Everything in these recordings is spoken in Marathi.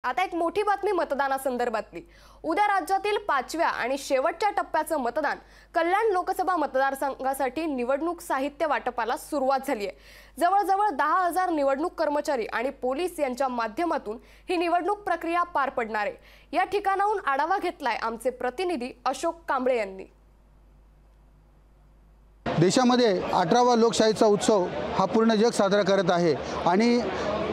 आता एक मोठी बातमी मतदानासंदर्भातली। उद्या राज्यातील 5व्या आणि शेवटच्या टप्प्याचं मतदान कल्याण लोकसभा मतदारसंघासाठी निवडणूक साहित्य वाटपाला सुरुवात झाली आहे। जवळजवळ 10,000 निवडणूक कर्मचारी आणि पोलीस यांच्या माध्यमातून ही निवडणूक प्रक्रिया पार पडणार आहे। या ठिकाणाहून आढावा घेतलाय आमचे प्रतिनिधी अशोक कांबळे यांनी। देशामध्ये 18वा लोकशाहीचा उत्सव हा पूर्ण जग साजरा करत आहे आणि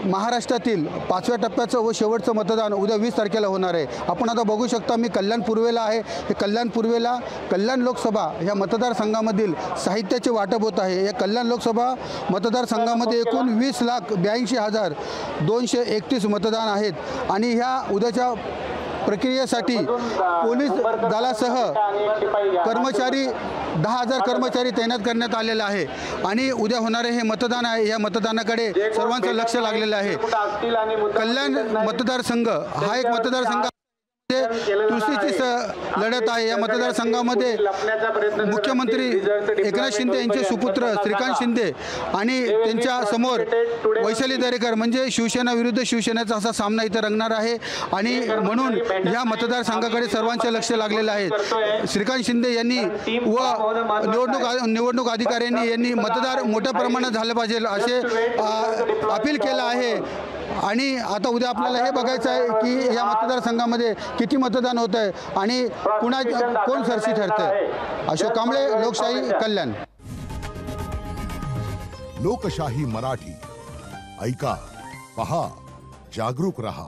महाराष्ट्रातील 5व्या टप्प्याचं व शेवटचं मतदान उद्या 20 तारखेला होणार आहे। आपण आता बघू शकता मी कल्याण पूर्वेला आहे। हे कल्याण पूर्वेला कल्याण लोकसभा या मतदारसंघामधील साहित्याचे वाटप होत आहे। या कल्याण लोकसभा मतदारसंघामध्ये एकूण 20,82,231 मतदान आहेत आणि ह्या उद्याच्या प्रक्रियेसाठी पोलीस दलासह कर्मचारी 10,000 कर्मचारी तैनात करण्यात आलेले आहे आणि उद्या होणारे हे मतदान आहे। या मतदानाकडे सर्वांचं लक्ष लागलेलं आहे। कल्याण मतदारसंघ हा एक मतदारसंघ तुळशीची लढत आहे। या मतदारसंघामध्ये मुख्यमंत्री एकनाथ शिंदे यांचे सुपुत्र श्रीकांत शिंदे आणि त्यांच्या समोर वैशाली दरेकर म्हणजे शिवसेना विरुद्ध शिवसेनेचा असा सामना इथे रंगणार आहे आणि म्हणून या मतदारसंघाकडे सर्वांचे लक्ष लागलेलं आहे। श्रीकांत शिंदे यांनी व निवडणूक अधिकाऱ्यांनी यांनी मतदार मोठ्या प्रमाणात झालं पाहिजे असे अपील केलं आहे आणि आता उद्या आपल्याला हे बघायचं आहे की या मतदारसंघामध्ये किती मतदान होत आहे आणि कोण सरशी ठरतंय। अशोक कांबळे, लोकशाही, कल्याण। लोकशाही मराठी ऐका, पहा, जागरूक रहा।